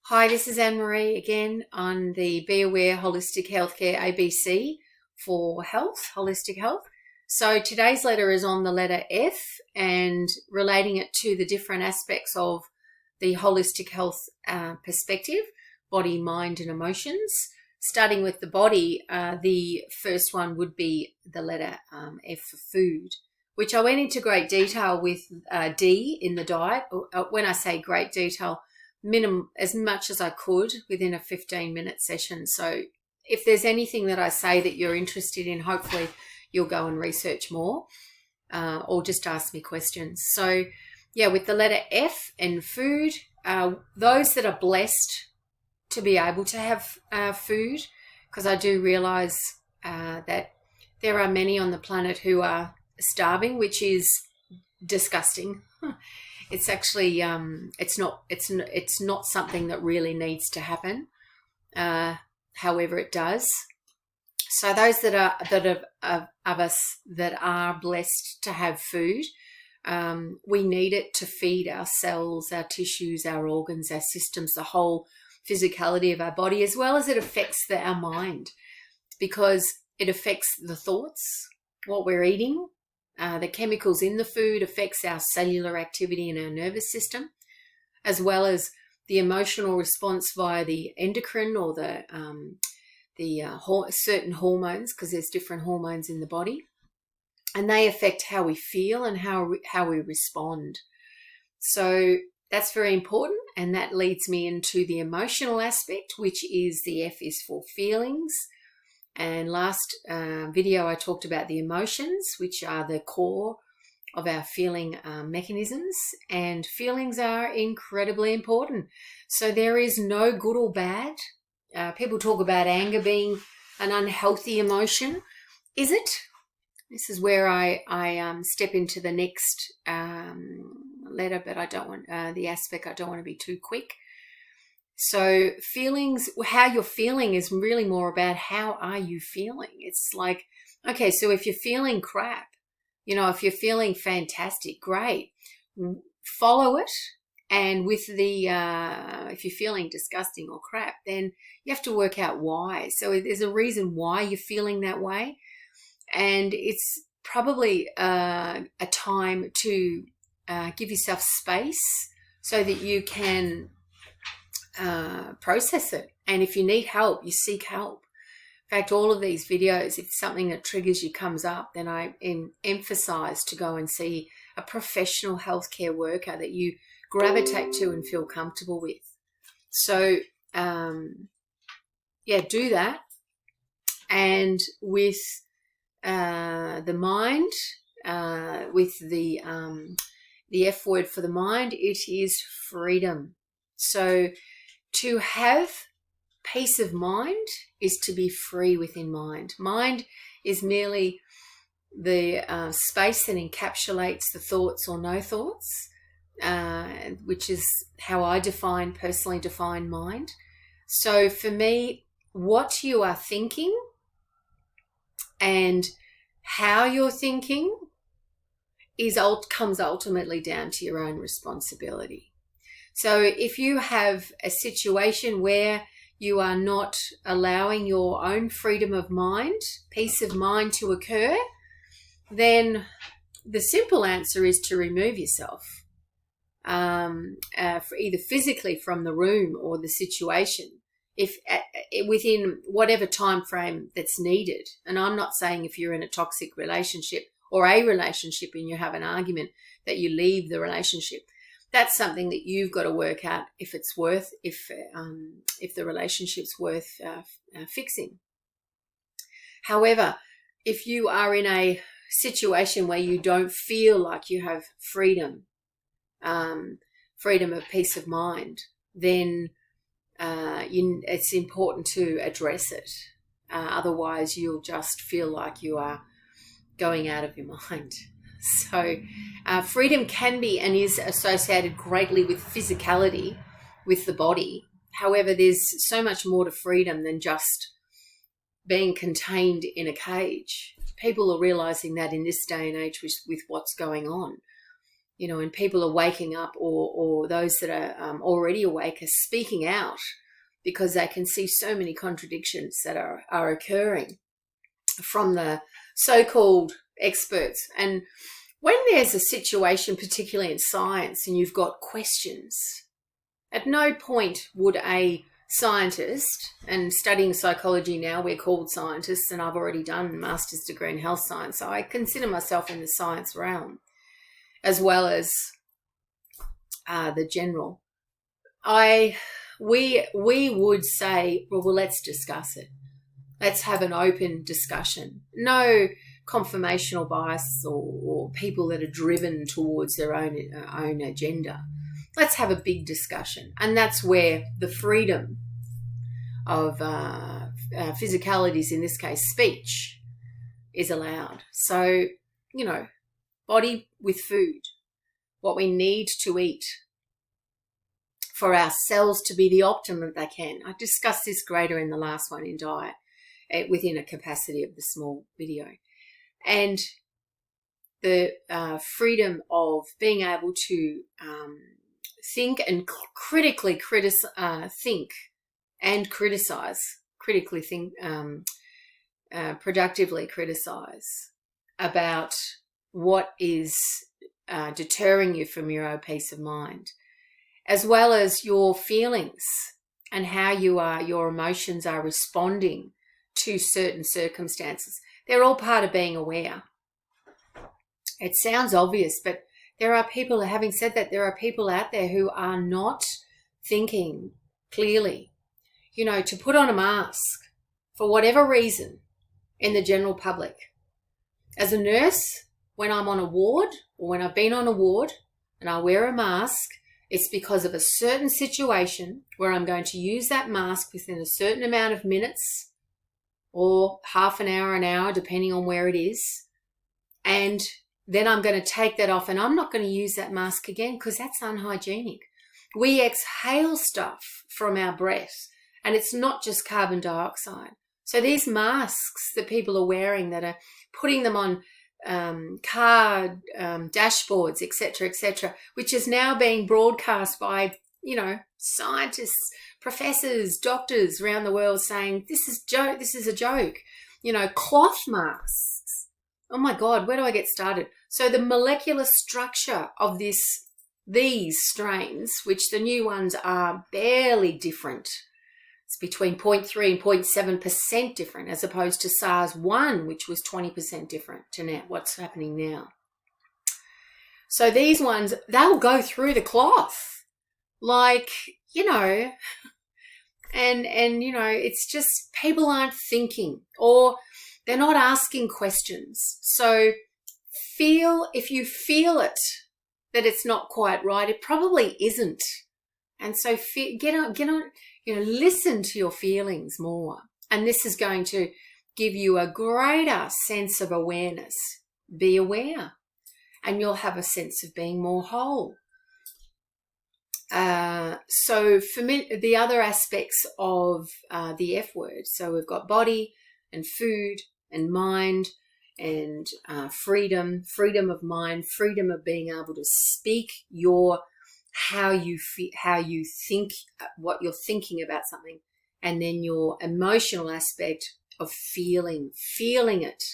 Hi, this is Anne-Marie again on the Be Aware Holistic Healthcare ABC for health, holistic health. So today's letter is on the letter F and relating it to the different aspects of the holistic health perspective, body, mind and emotions. Starting with the body, the first one would be the letter F for food, which I went into great detail with D in the diet. When I say great detail, minimum as much as I could within a 15-minute session. So if there's anything that I say that you're interested in, hopefully you'll go and research more or just ask me questions. So yeah, with the letter F and food, those that are blessed to be able to have food, because I do realize that there are many on the planet who are starving, which is disgusting. It's actually it's not something that really needs to happen. However, it does. So those that are of us that are blessed to have food, we need it to feed our cells, our tissues, our organs, our systems, the whole physicality of our body, as well as it affects our mind, because it affects the thoughts, what we're eating. The chemicals in the food affects our cellular activity in our nervous system, as well as the emotional response via the endocrine or the certain hormones, because there's different hormones in the body, and they affect how we feel and how we respond. So that's very important, and that leads me into the emotional aspect, which is the F is for feelings. And last video, I talked about the emotions, which are the core of our feeling mechanisms, and feelings are incredibly important. So there is no good or bad. People talk about anger being an unhealthy emotion. Is it? This is where I step into the next letter, but I don't want the aspect. I don't want to be too quick. So feelings, how you're feeling is really more about how are you feeling. It's like, okay, so if you're feeling crap, if you're feeling fantastic, great, follow it. And with the, if you're feeling disgusting or crap, then you have to work out why. So there's a reason why you're feeling that way. And it's probably a time to give yourself space so that you can process it. And if you need help, you seek help. In fact, all of these videos, if something that triggers you comes up, then I emphasize to go and see a professional healthcare worker that you gravitate to and feel comfortable with. So yeah, do that. And with the mind, with the F word for the mind, it is freedom. So to have peace of mind is to be free within mind. Mind is merely the space that encapsulates the thoughts or no thoughts, which is how I personally define mind. So for me, what you are thinking and how you're thinking comes ultimately down to your own responsibility. So if you have a situation where you are not allowing your own freedom of mind, peace of mind to occur, then the simple answer is to remove yourself, either physically from the room or the situation, if within whatever time frame that's needed. And I'm not saying if you're in a toxic relationship or a relationship and you have an argument that you leave the relationship. That's something that you've got to work out if the relationship's worth fixing. However, if you are in a situation where you don't feel like you have freedom of peace of mind, then it's important to address it. Otherwise, you'll just feel like you are going out of your mind. So freedom can be and is associated greatly with physicality, with the body. However, there's so much more to freedom than just being contained in a cage. People are realizing that in this day and age with what's going on. and people are waking up, or those that are already awake are speaking out because they can see so many contradictions that are occurring from the so-called experts. And when there's a situation, particularly in science, and you've got questions, at no point would a scientist, and studying psychology now, we're called scientists, and I've already done a master's degree in health science, so I consider myself in the science realm as well as the general. We would say, well, let's discuss it. Let's have an open discussion. No confirmational bias or people that are driven towards their own agenda. Let's have a big discussion. And that's where the freedom of physicalities, in this case speech, is allowed. So, body with food, what we need to eat for our cells to be the optimum they can. I discussed this greater in the last one in diet, within a capacity of the small video. And the freedom of being able to think and critically think and criticize, productively criticize about what is deterring you from your own peace of mind, as well as your feelings and how your emotions are responding to certain circumstances. They're all part of being aware. It sounds obvious, but there are people, having said that, there are people out there who are not thinking clearly. To put on a mask for whatever reason in the general public. As a nurse, when I'm on a ward, or when I've been on a ward and I wear a mask, it's because of a certain situation where I'm going to use that mask within a certain amount of minutes or half an hour, depending on where it is. And then I'm going to take that off, and I'm not going to use that mask again because that's unhygienic. We exhale stuff from our breath, and it's not just carbon dioxide. So these masks that people are wearing, that are putting them on car dashboards, etc., which is now being broadcast by, scientists, professors, doctors around the world saying, this is a joke. Cloth masks. Oh my God, where do I get started? So the molecular structure of these strains, which the new ones are barely different. It's between 0.3 and 0.7% different, as opposed to SARS-1, which was 20% different to now, what's happening now. So these ones, they'll go through the cloth. And it's just people aren't thinking, or they're not asking questions. So if you feel it, that it's not quite right, it probably isn't. And so get on, listen to your feelings more. And this is going to give you a greater sense of awareness. Be aware, and you'll have a sense of being more whole. So for me, the other aspects of the F word, so we've got body and food and mind and freedom of mind, freedom of being able to speak how you think, what you're thinking about something, and then your emotional aspect of feeling it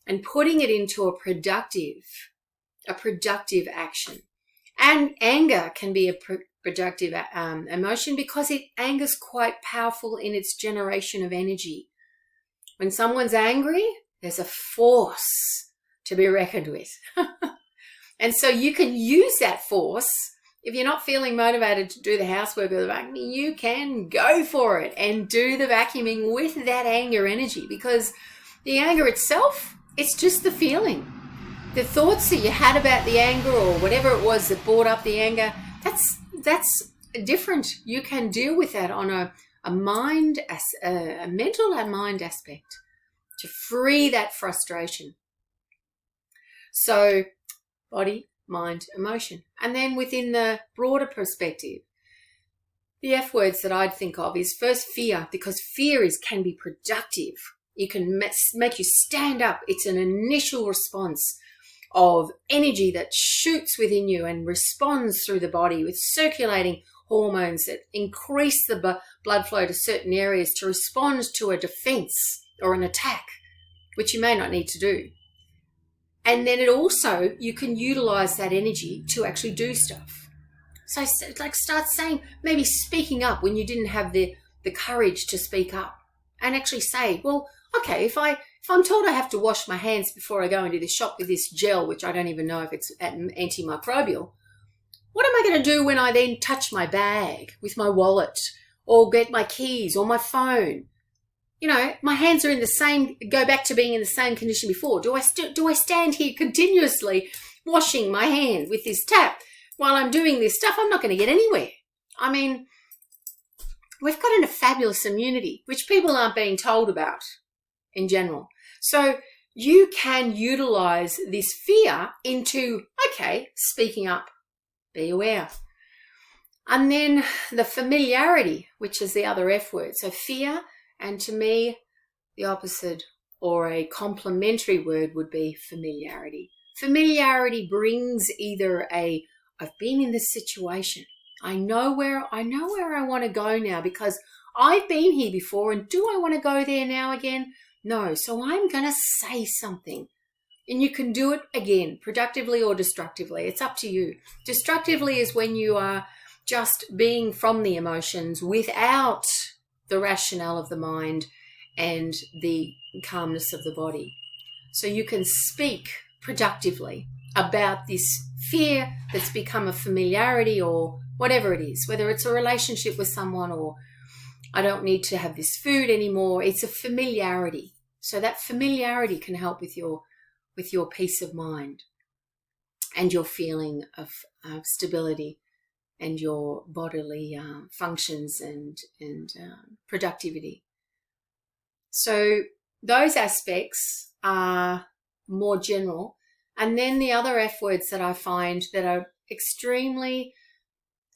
and putting it into a productive action. And anger can be a productive emotion, because anger is quite powerful in its generation of energy. When someone's angry, there's a force to be reckoned with. And so you can use that force. If you're not feeling motivated to do the housework or the vacuuming, you can go for it and do the vacuuming with that anger energy, because the anger itself, it's just the feeling. The thoughts that you had about the anger, or whatever it was that brought up the anger, that's different. You can deal with that on a mental and mind aspect to free that frustration. So body, mind, emotion. And then within the broader perspective, the F words that I'd think of is first fear, because fear can be productive. You can make you stand up. It's an initial response of energy that shoots within you and responds through the body with circulating hormones that increase the blood flow to certain areas to respond to a defense or an attack, which you may not need to do. And then it also, you can utilize that energy to actually do stuff. So like start saying, maybe speaking up when you didn't have the courage to speak up, and actually say, well, okay, if I'm told I have to wash my hands before I go into the shop with this gel, which I don't even know if it's antimicrobial, what am I going to do when I then touch my bag with my wallet or get my keys or my phone? You know, my hands are go back to being in the same condition before. Do I stand here continuously washing my hand with this tap while I'm doing this stuff? I'm not going to get anywhere. I mean, we've got a fabulous immunity, which people aren't being told about in general. So you can utilize this fear into, okay, speaking up, be aware. And then the familiarity, which is the other F word. So fear, and to me, the opposite or a complementary word would be familiarity. Familiarity brings either I've been in this situation. I know where I want to go now because I've been here before, and do I want to go there now again? No. So I'm going to say something. And you can do it again, productively or destructively. It's up to you. Destructively is when you are just being from the emotions without the rationale of the mind and the calmness of the body. So you can speak productively about this fear that's become a familiarity or whatever it is, whether it's a relationship with someone or I don't need to have this food anymore. It's a familiarity. So that familiarity can help with your peace of mind and your feeling of stability and your bodily functions and productivity. So those aspects are more general. And then the other F words that I find that are extremely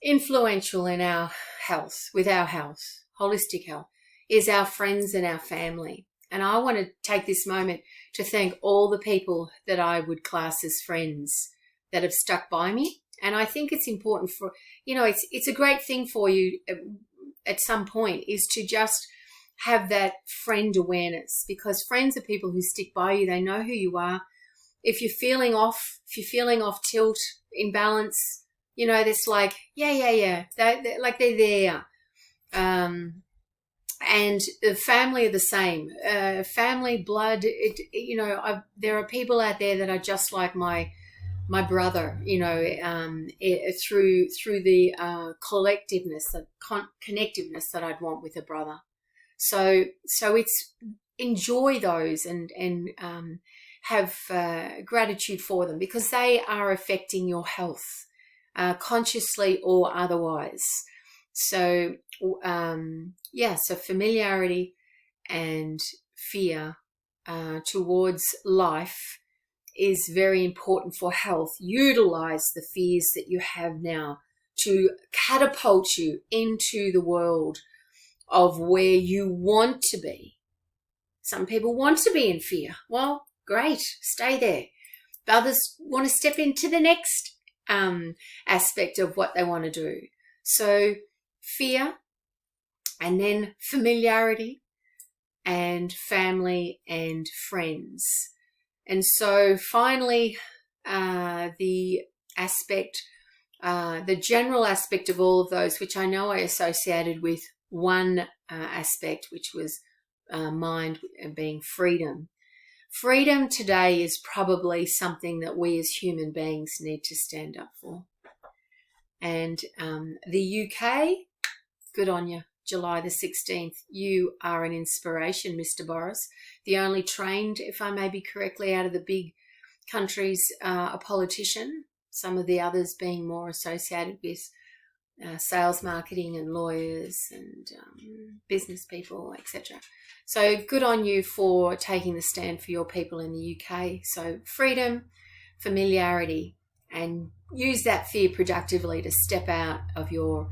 influential in our health, with our health, holistic health, is our friends and our family. And I want to take this moment to thank all the people that I would class as friends that have stuck by me. And I think it's important for, it's a great thing for you at some point is to just have that friend awareness, because friends are people who stick by you. They know who you are. If you're feeling off tilt, imbalance, this like, yeah. They're there. And the family are the same. Family, blood, there are people out there that are just like my brother, through the collectiveness, the connectiveness that I'd want with a brother. So it's enjoy those and have gratitude for them, because they are affecting your health, consciously or otherwise. So, so familiarity and fear towards life is very important for health. Utilize the fears that you have now to catapult you into the world of where you want to be. Some people want to be in fear. Well, great, stay there. Others want to step into the next aspect of what they want to do. So fear, and then familiarity, and family and friends. And so finally, the general aspect of all of those, which I know I associated with one aspect, which was mind being freedom. Freedom today is probably something that we as human beings need to stand up for. And the UK, good on you. July the 16th, you are an inspiration, Mr. Boris. The only trained, if I may be correctly, out of the big countries, a politician, some of the others being more associated with sales, marketing and lawyers and business people, etc. So good on you for taking the stand for your people in the UK. So freedom, familiarity, and use that fear productively to step out of your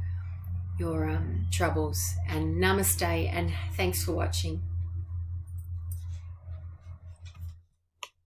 troubles. And namaste, and thanks for watching.